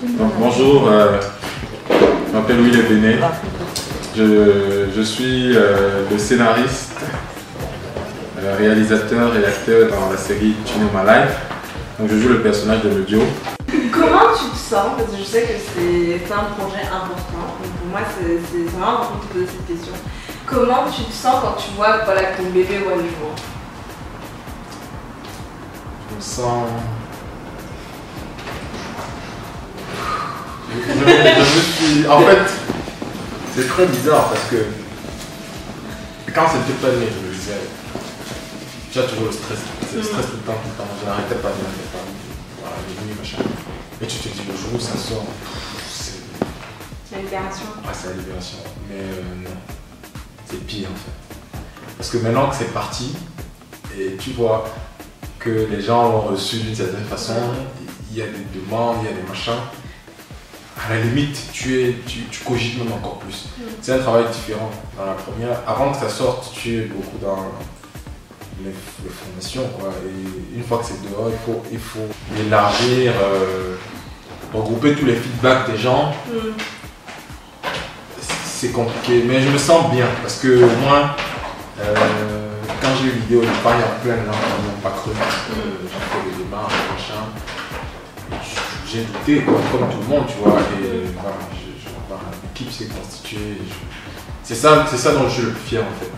Donc, bonjour, je m'appelle Will Ebené. Je suis le scénariste, réalisateur et acteur dans la série Tu Know My Life. Donc, je joue le personnage de Medio. Comment tu te sens? Parce que je sais que c'est un projet important. Donc pour moi, c'est vraiment important de te poser cette question. Comment tu te sens quand tu vois voilà, que ton bébé voit le jour? Je me sens... En fait, c'est très bizarre parce que quand c'était pas né, je me disais, j'ai toujours le stress. C'est le stress tout le temps. Je n'arrêtais pas de voilà, les nuits, machin. Et tu te dis, le jour où ça sort, c'est la libération. Ah, c'est la libération. Mais non, c'est pire en fait. Parce que maintenant que c'est parti, et tu vois que les gens l'ont reçu d'une certaine façon, il y a des demandes, il y a des machins. À la limite, tu cogites même encore plus. C'est un travail différent. Dans la première, avant que ça sorte, tu es beaucoup dans les fondations, quoi. Et une fois que c'est dehors, il faut élargir, regrouper tous les feedbacks des gens. C'est compliqué, mais je me sens bien parce que au moins, quand j'ai eu l'idée au départ, il y a plein de gens qui n'ont pas cru. J'ai fait des démarches, machin. J'ai douté, comme tout le monde, tu vois, et voilà, l'équipe s'est constituée. C'est ça dont je suis le plus fier en fait.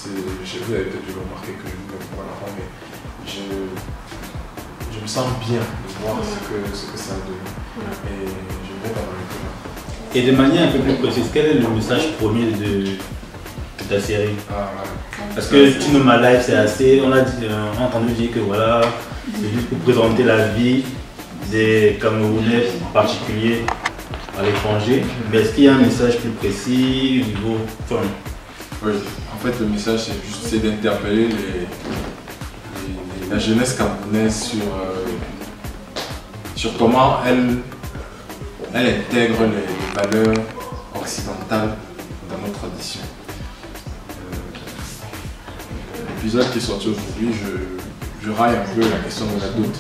Vous avez peut-être dû remarquer que je ne veux pas l'enfant, mais je me sens bien de voir ce que ça a donné. Et je vais dans le Et de manière un peu plus précise, quel est le message premier de ta série? Parce que Tu Know My Life, c'est assez, on a entendu dire que voilà, c'est juste pour présenter la vie des Camerounais en particulier à l'étranger, mais est-ce qu'il y a un message plus précis au niveau enfin, oui, en fait le message c'est d'interpeller la jeunesse camerounaise sur comment elle intègre les valeurs occidentales dans nos traditions. L'épisode qui est sorti aujourd'hui, je raille un peu la question de la dot.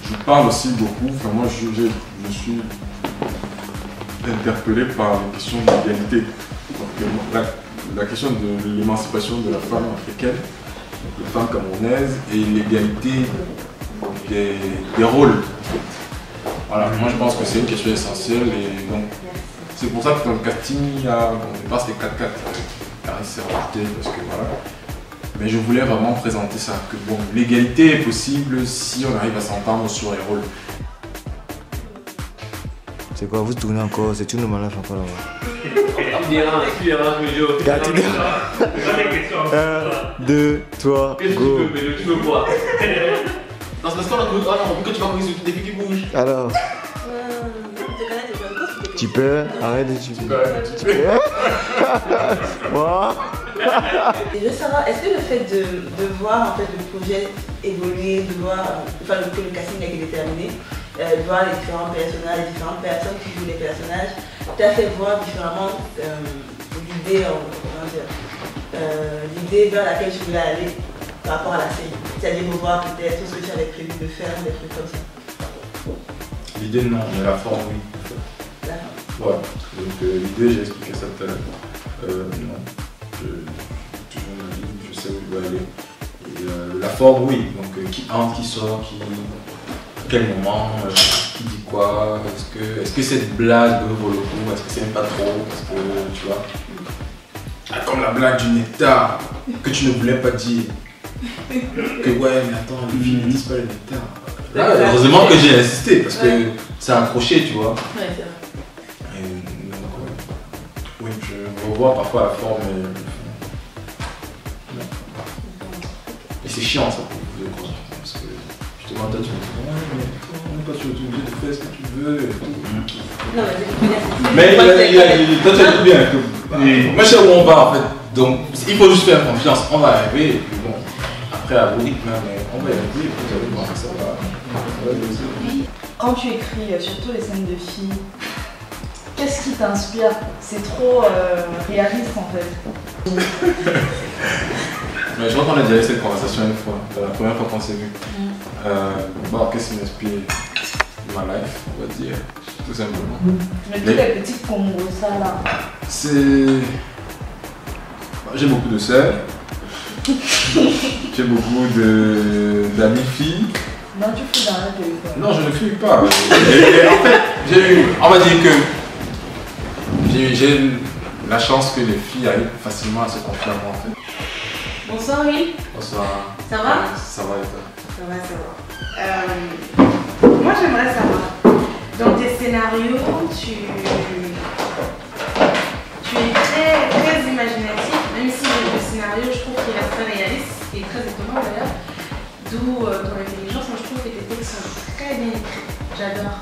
Je parle aussi beaucoup, enfin moi je suis interpellé par la question de l'égalité. La question de l'émancipation de la femme africaine, de la femme camerounaise et l'égalité des rôles. Voilà, moi je pense que c'est une question essentielle et donc c'est pour ça que dans le casting, au départ c'était 4-4. Caris s'est rajouté parce que voilà. Mais je voulais vraiment présenter ça, que bon, l'égalité est possible si on arrive à s'entendre sur les rôles. C'est quoi, vous tournez encore, c'est une malade encore là-bas. Tu diras, Tu diras. 1, 2, 3, qu'est-ce que go. tu veux quoi? Non, c'est parce qu'on a compris que tu vas courir sur des filles qui bougent. Alors, tu peux, arrête de tu peux. Moi. Et je veux savoir, est-ce que le fait de voir en fait, le projet évoluer, de voir que le casting a été déterminé, de voir les différents personnages, les différentes personnes qui jouent les personnages, t'a fait voir différemment l'idée vers laquelle tu voulais aller par rapport à la série? C'est-à-dire de voir peut-être ce que tu avais prévu de faire, des trucs comme ça. L'idée non, mais la forme oui. Ouais, donc l'idée, j'ai expliqué ça tout à l'heure. Non, toujours ma ligne, je sais où il doit aller. Et, la forme, oui, donc qui entre, qui sort, à quel moment, qui dit quoi, est-ce que cette blague vaut le coup, est-ce que c'est même pas trop, parce que tu vois. Comme la blague du nectar, que tu ne voulais pas dire. Que ouais, mais attends, les filles ne disent pas le nectar. Là, heureusement que j'ai insisté, parce que ça a accroché, tu vois. Ouais, c'est vrai. Oui, je revois parfois la forme et c'est chiant ça pour vous deux, quoi. Parce que justement toi tu me dis ouais mais toi tu es obligé de faire ce que tu veux et tout. Non, Mais toi tu es tout bien. Moi je sais où on va en fait, donc il faut juste faire confiance, on va arriver et puis bon, après à vos rythmes, mais on va y arriver et puis vous allez voir ça va. Quand tu écris, surtout les scènes de filles, qu'est-ce qui t'inspire? C'est trop réaliste en fait. Mais je crois qu'on a déjà eu cette conversation une fois, la première fois qu'on s'est vu. Bon, qu'est-ce qui m'inspire? ma life, on va dire, tout simplement. Mais tous les petits combos, ça là. C'est... J'ai beaucoup de sœurs. J'ai beaucoup d'amis filles. Non, tu fous dans la téléphone. Non, je ne fuis pas. En fait, on va dire que j'ai la chance que les filles arrivent facilement à se confier en moi en fait. Bonsoir, oui. Bonsoir. Ça va? Ça va et toi? Ça va, ça va. Moi, j'aimerais savoir, dans tes scénarios, tu es très, très imaginatif, même si le scénario, je trouve qu'il reste très réaliste et très étonnant d'ailleurs. D'où ton intelligence, moi je trouve que tes textes sont très bien écrits. J'adore.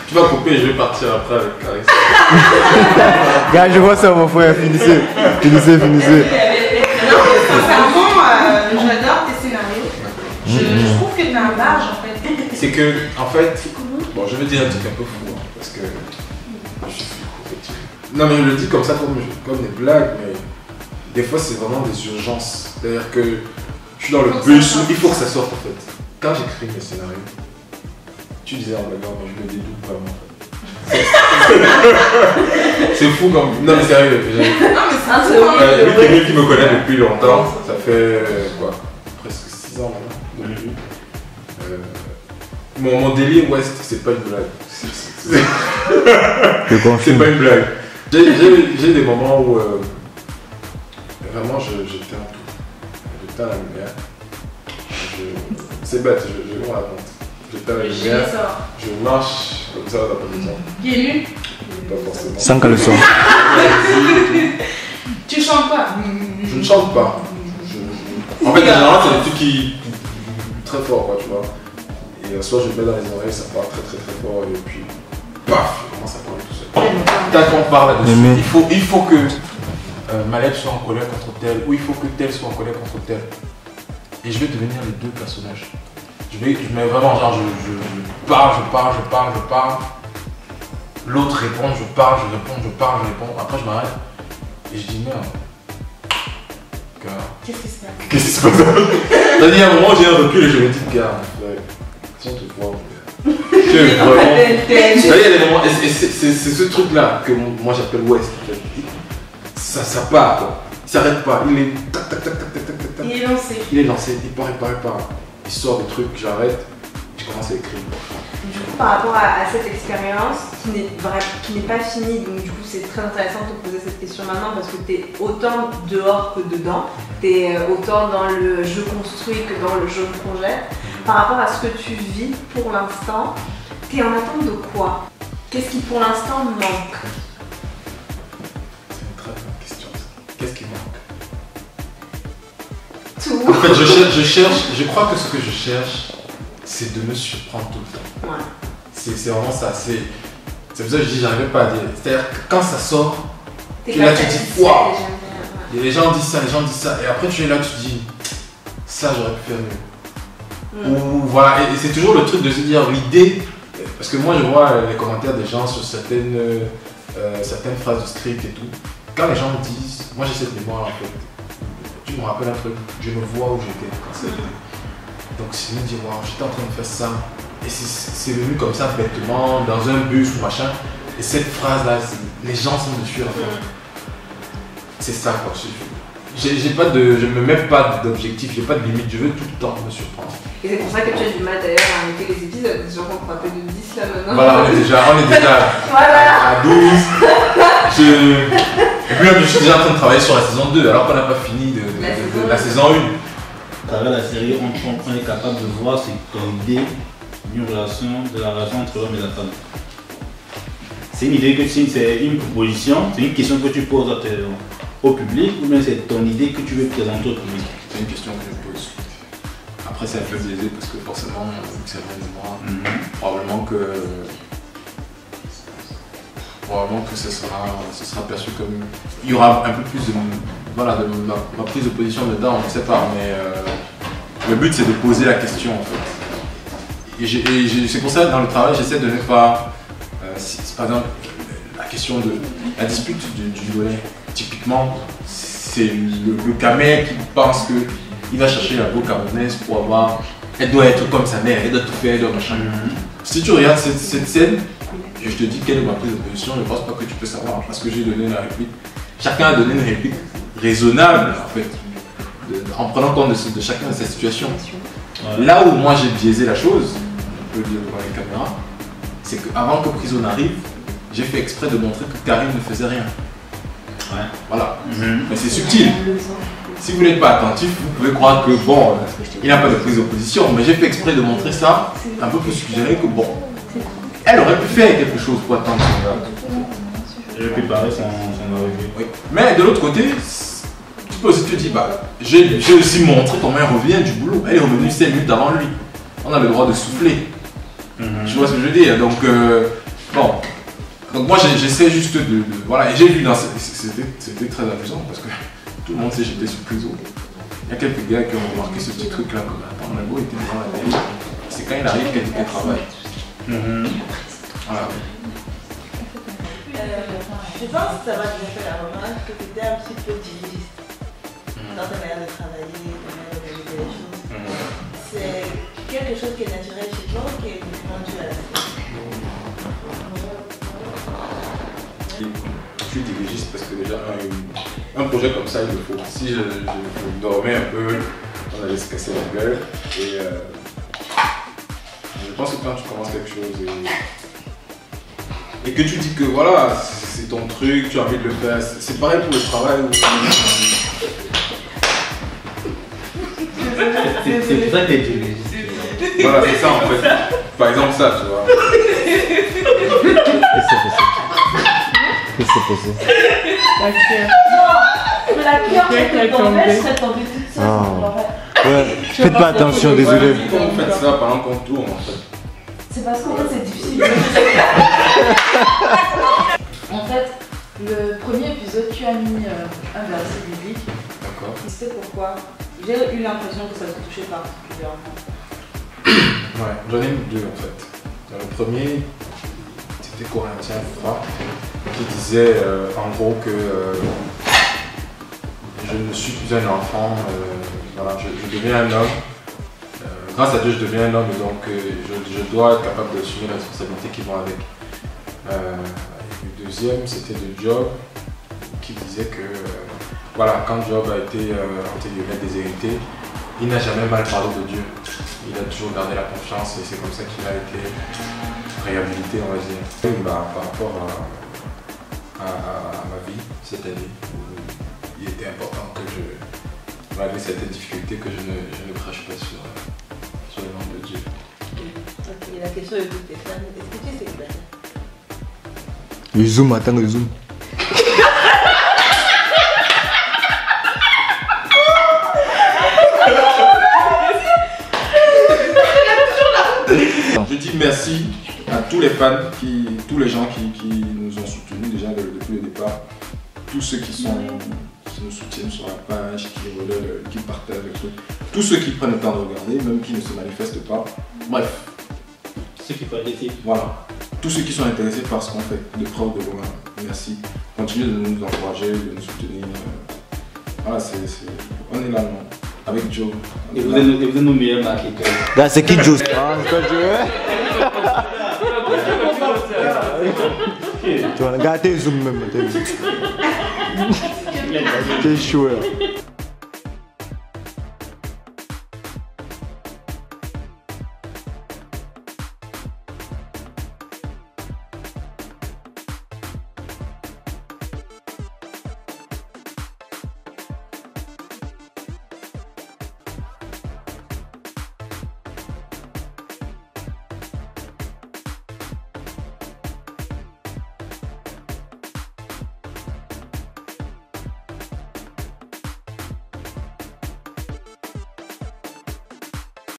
Tu vas couper, je vais partir après avec Clarisse. Gars, je vois ça, mon frère. Finissez. Non, sincèrement, j'adore tes scénarios. Je trouve que tu es un large en fait. C'est que, en fait, bon, je vais dire un truc un peu fou, hein, parce que je suis fou, effectivement. Non, mais je le dis comme ça, comme des blagues, mais des fois c'est vraiment des urgences. C'est-à-dire que je suis dans le bus, il faut que ça sorte en fait. Quand j'écris mes scénarios, tu disais en blaguant, mais je me dédouble vraiment en fait. C'est fou comme. Non, mais sérieux. Non, mais c'est un truc. Lui qui me connaît depuis longtemps, ça fait quoi? Presque 6 ans maintenant, de lui. Mon délire West, c'est pas une blague. C'est pas une blague. J'ai des moments où vraiment je teins tout. Je teins la lumière. C'est bête, je vous raconte. Je teins la lumière. Je marche comme ça dans la maison. Pieds nus? Pas forcément. Sans caleçon. Tu chantes pas? Je ne chante pas. En fait, en général, c'est des trucs qui. Très fort, quoi, tu vois. Et soit je mets dans les oreilles, ça part très très très fort, et puis. Paf, je commence à parler tout seul. Quand on parle là-dessus, il faut que Malek soit en colère contre tel, ou il faut que tel soit en colère contre tel. Et je vais devenir les deux personnages. Je mets vraiment genre, je parle. L'autre répond, je parle, je réponds. Après, je m'arrête et je dis merde. Qu'est-ce qui se passe? Qu'est-ce qui se passe? C'est-à-dire, à un moment, j'ai un recul et je me dis, gars, si on te voit, vraiment. Il y a des moments, et c'est ce truc-là que moi j'appelle West. Ça part, quoi. Il s'arrête pas. Il est tac, tac, tac, tac, tac, tac, tac. Il est lancé. Il est lancé, il part. Il sort des trucs, j'arrête, je commence à écrire. Du coup, par rapport à cette expérience qui n'est pas finie, donc du coup c'est très intéressant de te poser cette question maintenant parce que tu es autant dehors que dedans, tu es autant dans le je construis que dans le je me projette. Par rapport à ce que tu vis pour l'instant, tu es en attente de quoi? Qu'est-ce qui pour l'instant manque? C'est une très bonne question. Qu'est-ce qui manque? Tout. En fait, je crois que ce que je cherche, c'est de me surprendre tout le temps. Ouais. C'est vraiment ça. C'est pour ça que je dis, j'arrivais pas à dire. C'est-à-dire que quand ça sort, T'es tu es là, tu dis waouh! Ouais. Et les gens disent ça. Et après, tu es là, tu dis, ça, j'aurais pu faire mieux. Ou voilà, et c'est toujours le truc de se dire l'idée, parce que moi je vois les commentaires des gens sur certaines phrases de script et tout. Quand les gens me disent, moi j'ai cette mémoire en fait, tu me rappelles un truc, je me vois où j'étais quand c'était. Donc si je me dis, waouh, j'étais en train de faire ça, et c'est venu comme ça bêtement, dans un bus ou machin, et cette phrase là, les gens sont dessus en fait. C'est ça quoi. Je ne me mets pas d'objectif, j'ai pas de limite, je veux tout le temps me surprendre. Et c'est pour ça que tu as du mal d'ailleurs à arrêter les épisodes, des gens qu'on prend un peu de 10 là maintenant. Voilà, on est déjà voilà. à 12. Et puis là, je suis déjà en train de travailler sur la saison 2, alors qu'on n'a pas fini de la saison 1. À travers la série, on est capable de voir c'est ton idée de la relation entre l'homme et la femme. C'est une idée que c'est une proposition, c'est une question que tu poses au public ou bien c'est ton idée que tu veux présenter au public? C'est une question que je pose. Après c'est un peu biaisé parce que forcément, vu que ça vient de moi, probablement que ce sera perçu comme... Il y aura un peu plus de ma prise de position dedans, on ne sait pas, mais le but c'est de poser la question en fait. Et c'est pour ça que dans le travail j'essaie de ne pas... par exemple, la question de la dispute du volet. Typiquement, c'est le Camer qui pense qu'il va chercher la peau camerounaise pour avoir elle doit être comme sa mère, elle doit tout faire, elle doit machin. Si tu regardes cette scène, et je te dis quelle est ma prise de position, je ne pense pas que tu peux savoir parce que j'ai donné la réplique. Chacun a donné une réplique raisonnable en fait, en prenant compte de chacun de sa situation. Ouais. Là où moi j'ai biaisé la chose, je peux le dire devant les caméras, c'est qu'avant que Prison n'arrive, j'ai fait exprès de montrer que Karim ne faisait rien. Ouais. Voilà. Mais c'est subtil. Si vous n'êtes pas attentif, vous pouvez croire que bon, il n'a pas de prise de position, mais j'ai fait exprès de montrer ça un peu pour suggérer que bon, elle aurait pu faire quelque chose pour attendre son gars. J'ai préparé son arrivée. Oui. Mais de l'autre côté, tu peux aussi te dire, bah, j'ai aussi montré comment elle revient du boulot. Elle est revenue 5 minutes avant lui. On a le droit de souffler. Tu vois ce que je veux dire? Donc, bon. Donc moi j'essaie juste de voilà, et j'ai vu dans c'était très amusant parce que tout le monde sait que j'étais sur Prison. Il y a quelques gars qui ont remarqué ce petit truc là comme attends, Nago était devant la télé. C'est quand il arrive qu'elle dit qu'elle travaille. Voilà. Je pense que ça va déjà fait la remarque que tu étais un petit peu dirigiste dans ta manière de travailler, ta manière d'organiser les choses. C'est quelque chose qui est naturel chez toi ou qui est vraiment dû à la série? Je suis dirigiste parce que déjà un projet comme ça il le faut. Si je dormais un peu, on allait se casser la gueule. Et je pense que quand tu commences quelque chose et que tu dis que voilà, c'est ton truc, tu as envie de le faire, c'est pareil pour le travail. C'est pour ça que tu es dirigiste. Voilà, c'est ça en fait. Par exemple ça, tu vois. Qu'est-ce que c'est possible? La cœur. Non, mais la cœur, c'est que ton veste serait tombée toute seule. Ouais, faites pas attention, désolé. Pourquoi vous faites ça pendant qu'on tourne en fait? C'est parce qu'en fait c'est difficile. En fait, le premier épisode, tu as mis un verset biblique. D'accord. C'était pourquoi? J'ai eu l'impression que ça te touchait particulièrement. Ouais, j'en ai eu deux en fait. Dans le premier, c'était Corinthiens 3, qui disait en gros que je ne suis plus un enfant, voilà, je deviens un homme. Grâce à Dieu, je deviens un homme et donc je dois être capable d'assumer les responsabilités qui vont avec. Le deuxième, c'était de Job, qui disait que voilà, quand Job a été entre guillemets déshérité, il n'a jamais mal parlé de Dieu. Il a toujours gardé la confiance et c'est comme ça qu'il a été réhabilité, on va dire. Bah, par rapport à ma vie cette année, il était important que malgré cette difficulté, que je ne crache pas sur le nom de Dieu. Ok, la question est toute est est-ce que tu es célibataire? Le zoom, attends le zoom. Je dis merci à tous les fans, tous les gens qui nous ont soutenus déjà depuis le départ, tous ceux qui nous soutiennent sur la page, qui partagent le truc, tous ceux qui prennent le temps de regarder, même qui ne se manifestent pas. Bref. Ceux qui participent. Voilà. Tous ceux qui sont intéressés par ce qu'on fait, de près ou de loin. Merci. Continuez de nous encourager, de nous soutenir. Voilà, on est là, non? Avec Joe. Et vous êtes nos meilleurs marketeurs. Là, c'est qui Joe? Ah, c'est quoi Joe? Tu vas regarder le zoom même. T'es chaud.